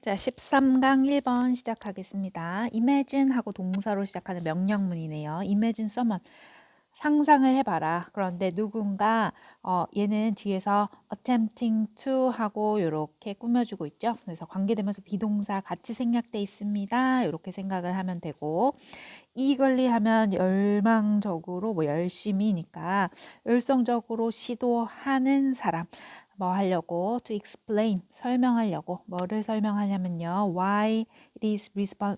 자, 13강 1번 시작하겠습니다. imagine 하고 동사로 시작하는 명령문이네요. imagine someone. 상상을 해봐라. 그런데 누군가 얘는 뒤에서 attempting to 하고 이렇게 꾸며주고 있죠. 그래서 관계되면서 비동사 같이 생략돼 있습니다. 이렇게 생각을 하면 되고 eagerly 하면 열망적으로 뭐 열심히니까 열성적으로 시도하는 사람. 뭐 하려고 to explain 설명하려고 뭐를 설명하냐면요 why it is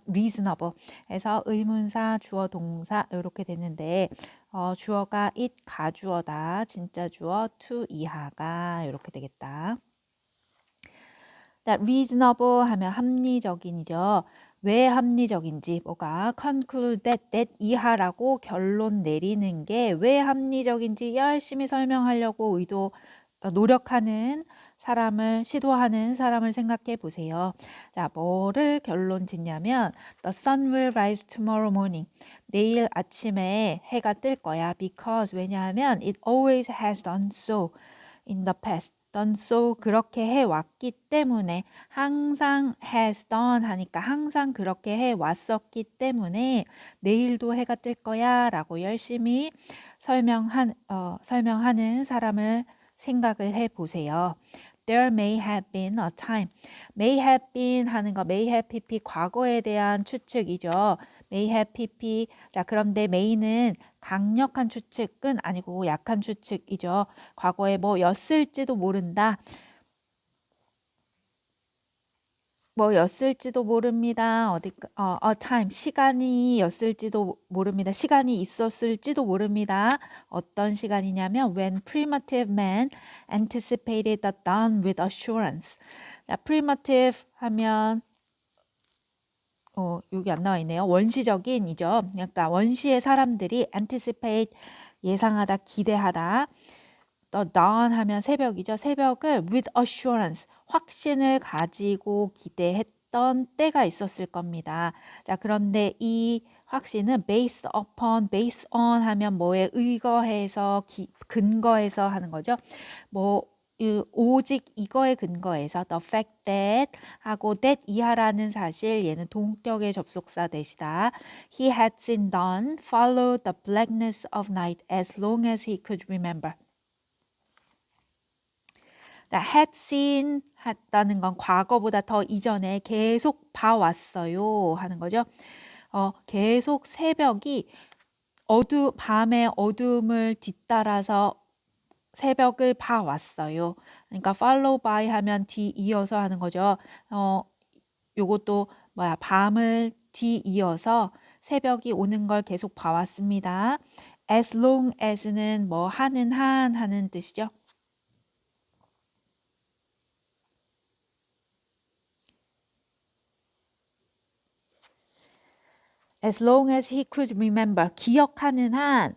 reasonable 해서 의문사 주어 동사 이렇게 되는데 주어가 it 가주어다 진짜 주어 to 이하가 이렇게 되겠다. that reasonable 하면 합리적인이죠. 왜 합리적인지 뭐가 conclude that 이하라고 결론 내리는 게 왜 합리적인지 열심히 설명하려고 노력하는 사람을 시도하는 사람을 생각해 보세요. 자, 뭐를 결론 짓냐면 The sun will rise tomorrow morning. 내일 아침에 해가 뜰 거야. Because 왜냐하면 it always has done so in the past. done so 그렇게 해왔기 때문에 항상 has done 하니까 항상 그렇게 해왔었기 때문에 내일도 해가 뜰 거야 라고 열심히 설명하는 사람을 생각을 해보세요. There may have been a time. may have been 하는 거 may have pp 과거에 대한 추측이죠. may have pp 자 그런데 may는 강력한 추측은 아니고 약한 추측이죠. 과거에 뭐였을지도 모른다. 뭐였을지도 모릅니다. a time 시간이었을지도 모릅니다. 시간이 있었을지도 모릅니다. 어떤 시간이냐면 when primitive man anticipated the dawn with assurance. 자, primitive 하면 여기 안 나와 있네요. 원시적인이죠. 그러니까 원시의 사람들이 anticipate 예상하다, 기대하다. The dawn 하면 새벽이죠. 새벽을 with assurance 확신을 가지고 기대했던 때가 있었을 겁니다. 자, 그런데 이 확신은 based upon, based on 하면 뭐에 의거해서, 근거해서 하는 거죠. 오직 이거에 근거해서 the fact that 하고 that 이하라는 사실 얘는 동격의 접속사 대시다. He had seen dawn follow the blackness of night as long as he could remember. had seen 했다는 건 과거보다 더 이전에 계속 봐왔어요 하는 거죠. 계속 새벽이 밤의 어둠을 뒤따라서 새벽을 봐왔어요. 그러니까 follow by 하면 뒤이어서 하는 거죠. 요것도 밤을 뒤이어서 새벽이 오는 걸 계속 봐왔습니다. as long as는 하는 한 하는 뜻이죠. as long as he could remember 기억하는 한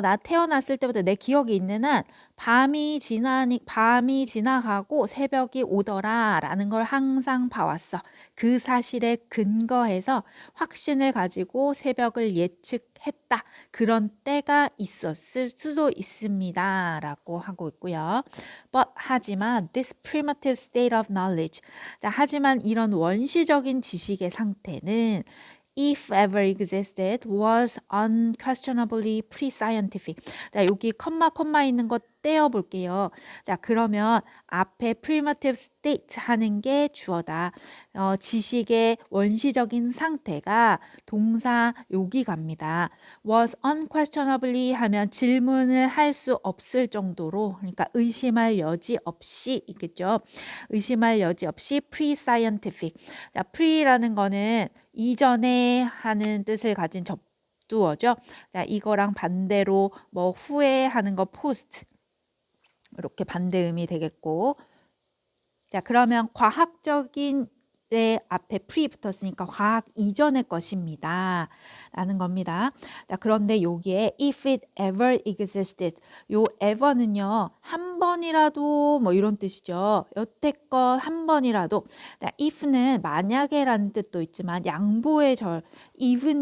나 태어났을 때부터 내 기억이 있는 한 밤이 지나가고 새벽이 오더라 라는 걸 항상 봐왔어. 그 사실에 근거해서 확신을 가지고 새벽을 예측했다. 그런 때가 있었을 수도 있습니다. 라고 하고 있고요. 하지만 this primitive state of knowledge 하지만 이런 원시적인 지식의 상태는 if ever existed was unquestionably pre-scientific. 자, 여기 컴마 있는 거 떼어 볼게요. 자, 그러면 앞에 primitive state 하는 게 주어다. 지식의 원시적인 상태가 동사 여기 갑니다. was unquestionably 하면 질문을 할 수 없을 정도로 그러니까 의심할 여지 없이 있겠죠. 의심할 여지 없이 pre-scientific. 자, pre라는 거는 이전에 하는 뜻을 가진 접두어죠. 자, 이거랑 반대로 후에 하는 거 post 이렇게 반대음이 되겠고 자, 그러면 과학적인 때 앞에 pre 붙었으니까 과학 이전의 것입니다. 라는 겁니다. 자, 그런데 여기에 if it ever existed 요 ever는요. 한 번이라도 이런 뜻이죠. 여태껏 한 번이라도 자, if는 만약에라는 뜻도 있지만 양보의 절 even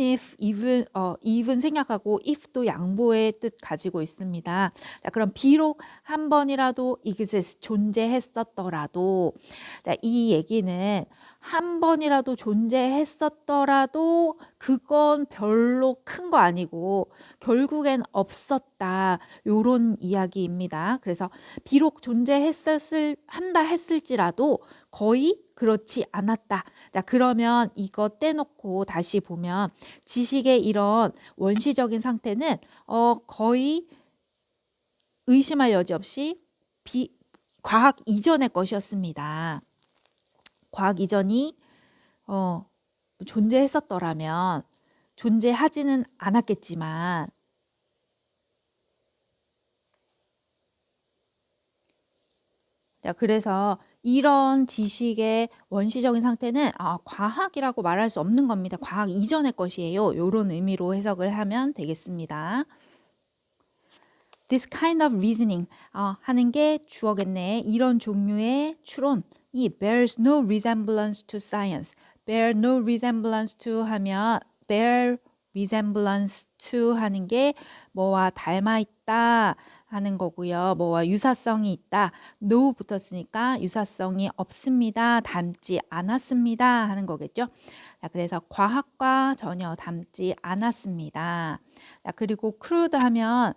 생략하고 if도 양보의 뜻 가지고 있습니다. 자, 그럼 비록 한 번이라도 exist 존재했었더라도 자, 이 얘기는 한 번이라도 존재했었더라도 그건 별로 큰 거 아니고 결국엔 없었다. 요런 이야기입니다. 그래서 비록 한다 했을지라도 거의 그렇지 않았다. 자, 그러면 이거 떼놓고 다시 보면 지식의 이런 원시적인 상태는 거의 의심할 여지 없이 과학 이전의 것이었습니다. 과학 이전이 존재했었더라면 존재하지는 않았겠지만 자, 그래서 이런 지식의 원시적인 상태는 과학이라고 말할 수 없는 겁니다. 과학 이전의 것이에요. 이런 의미로 해석을 하면 되겠습니다. This kind of reasoning 하는 게 주어겠네. 이런 종류의 추론이 bears no resemblance to science. bear no resemblance to 하면 bear resemblance to 하는 게 뭐와 닮아 있다 하는 거고요. 뭐와 유사성이 있다. no 붙었으니까 유사성이 없습니다. 닮지 않았습니다 하는 거겠죠. 자, 그래서 과학과 전혀 닮지 않았습니다. 자, 그리고 crude 하면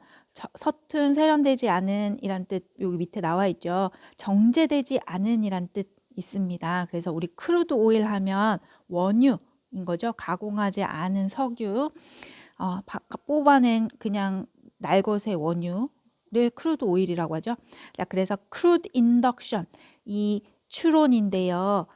서툰, 세련되지 않은 이란 뜻 여기 밑에 나와 있죠. 정제되지 않은 이란 뜻 있습니다. 그래서 우리 크루드 오일 하면 원유인 거죠. 가공하지 않은 석유, 뽑아낸 그냥 날것의 원유를 크루드 오일이라고 하죠. 자, 그래서 크루드 인덕션, 이 추론인데요.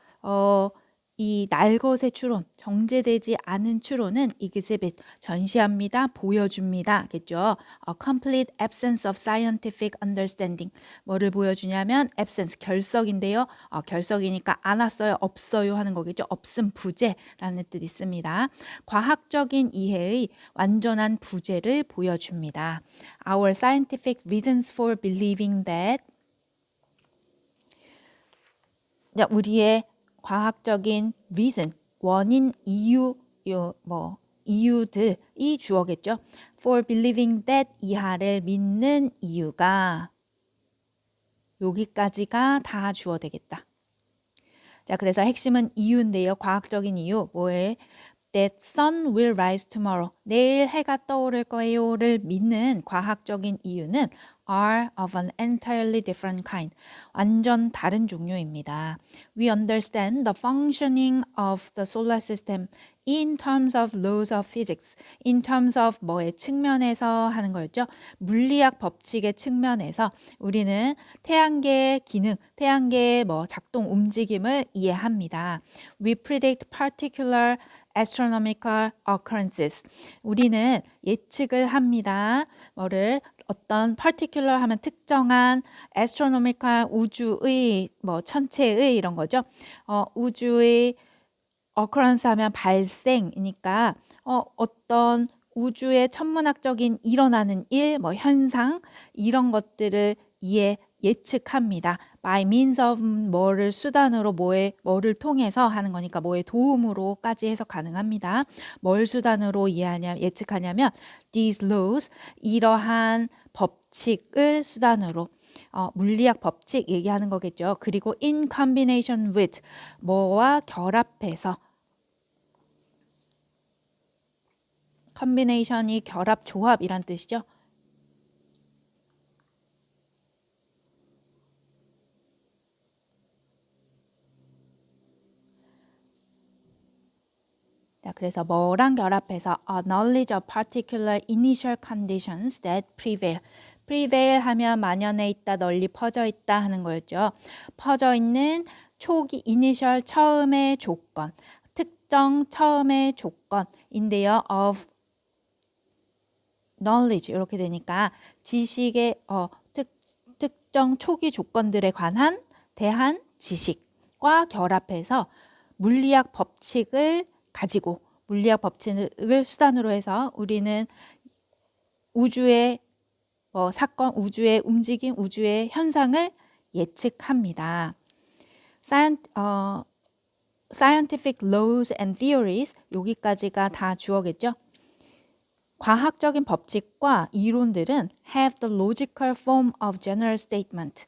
이 날것의 추론, 정제되지 않은 추론은 exhibit, 전시합니다, 보여줍니다. 겠죠? A complete absence of scientific understanding. 뭐를 보여주냐면 absence, 결석인데요. 결석이니까 안 왔어요, 없어요 하는 거겠죠. 없음 부재라는 뜻 있습니다. 과학적인 이해의 완전한 부재를 보여줍니다. Our scientific reasons for believing that 우리의 과학적인 reason, 원인, 이유, 이유들이 주어겠죠. For believing that 이하를 믿는 이유가 여기까지가 다 주어 되겠다. 자, 그래서 핵심은 이유인데요. 과학적인 이유, 뭐에? That sun will rise tomorrow. 내일 해가 떠오를 거예요를 믿는 과학적인 이유는 are of an entirely different kind. 완전 다른 종류입니다. We understand the functioning of the solar system in terms of laws of physics. In terms of 뭐의 측면에서 하는 거였죠. 물리학 법칙의 측면에서 우리는 태양계의 기능, 태양계의 작동 움직임을 이해합니다. We predict particular astronomical occurrences. 우리는 예측을 합니다. 어떤 particular 하면 특정한 astronomical 우주의 천체의 이런 거죠. 우주의 occurrence 하면 발생이니까 어떤 우주의 천문학적인 일어나는 일, 현상 이런 것들을 예측합니다. by means of 뭐를 수단으로 뭐를 통해서 하는 거니까 뭐의 도움으로까지 해석 가능합니다. 뭘 수단으로 예측하냐면 these laws 이러한 법칙을 수단으로 물리학 법칙 얘기하는 거겠죠. 그리고 in combination with 뭐와 결합해서 combination이 결합, 조합이란 뜻이죠. 자, 그래서 뭐랑 결합해서 a knowledge of particular initial conditions that prevail. prevail 하면 만연해 있다, 널리 퍼져 있다 하는 거였죠. 퍼져 있는 초기 initial 처음의 조건, 특정 처음의 조건인데요. of knowledge 이렇게 되니까 지식의 특정 초기 조건들에 대한 지식과 결합해서 물리학 법칙을 가지고 물리학 법칙을 수단으로 해서 우리는 우주의 사건, 우주의 움직임, 우주의 현상을 예측합니다. Scientific laws and theories 여기까지가 다 주어겠죠. 과학적인 법칙과 이론들은 have the logical form of general statement.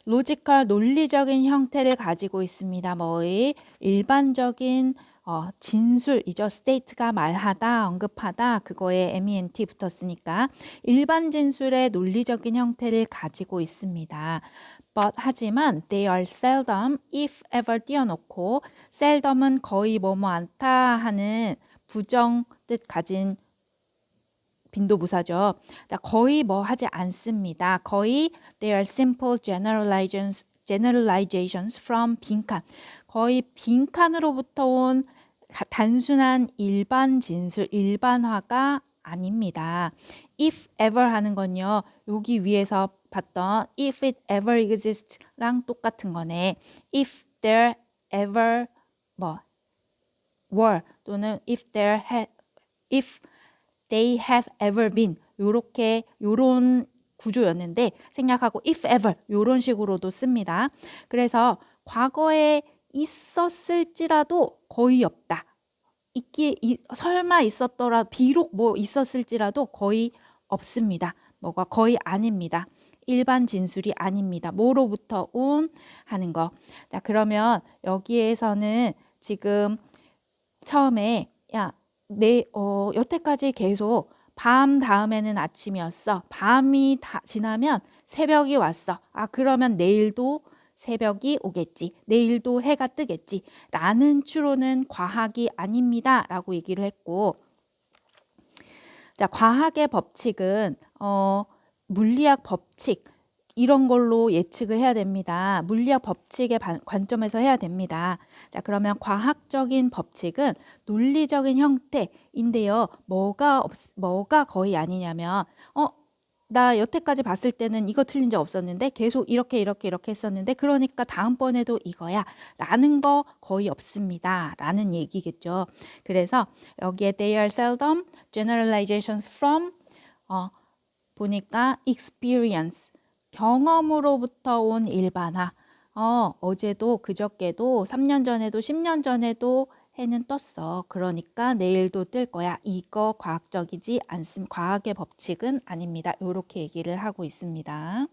로지컬 논리적인 형태를 가지고 있습니다. 뭐의 일반적인 진술이죠. state가 말하다, 언급하다, 그거에 ment 붙었으니까 일반 진술의 논리적인 형태를 가지고 있습니다. but 하지만 they are seldom, if ever 띄워놓고 seldom은 거의 뭐뭐 않다 하는 부정 뜻 가진 빈도부사죠. 거의 뭐 하지 않습니다. 거의 they are simple generalizations from 빈칸. 거의 빈칸으로부터 온 단순한 일반 진술, 일반화가 아닙니다. if ever 하는 건요. 여기 위에서 봤던 if it ever exists랑 똑같은 거네. if there ever 뭐 were 또는 if they have ever been 요런 구조였는데 생략하고 if ever 요런 식으로도 씁니다. 그래서 과거에 있었을지라도 거의 없다. 설마 있었더라도 비록 뭐 있었을지라도 거의 없습니다. 뭐가 거의 아닙니다. 일반 진술이 아닙니다. 뭐로부터 온 하는 거. 자, 그러면 여기에서는 지금 처음에 여태까지 계속 밤 다음에는 아침이었어. 밤이 지나면 새벽이 왔어. 그러면 내일도 새벽이 오겠지. 내일도 해가 뜨겠지. 라는 추론은 과학이 아닙니다. 라고 얘기를 했고, 자, 과학의 법칙은 물리학 법칙 이런 걸로 예측을 해야 됩니다. 물리학 법칙의 관점에서 해야 됩니다. 자, 그러면 과학적인 법칙은 논리적인 형태인데요. 뭐가 거의 아니냐면 나 여태까지 봤을 때는 이거 틀린 적 없었는데 계속 이렇게 했었는데 그러니까 다음번에도 이거야 라는 거 거의 없습니다 라는 얘기겠죠. 그래서 여기에 they are seldom generalizations from 보니까 experience 경험으로부터 온 일반화. 어제도 그저께도 3년 전에도 10년 전에도 해는 떴어. 그러니까 내일도 뜰 거야. 이거 과학적이지 않습니다. 과학의 법칙은 아닙니다. 이렇게 얘기를 하고 있습니다.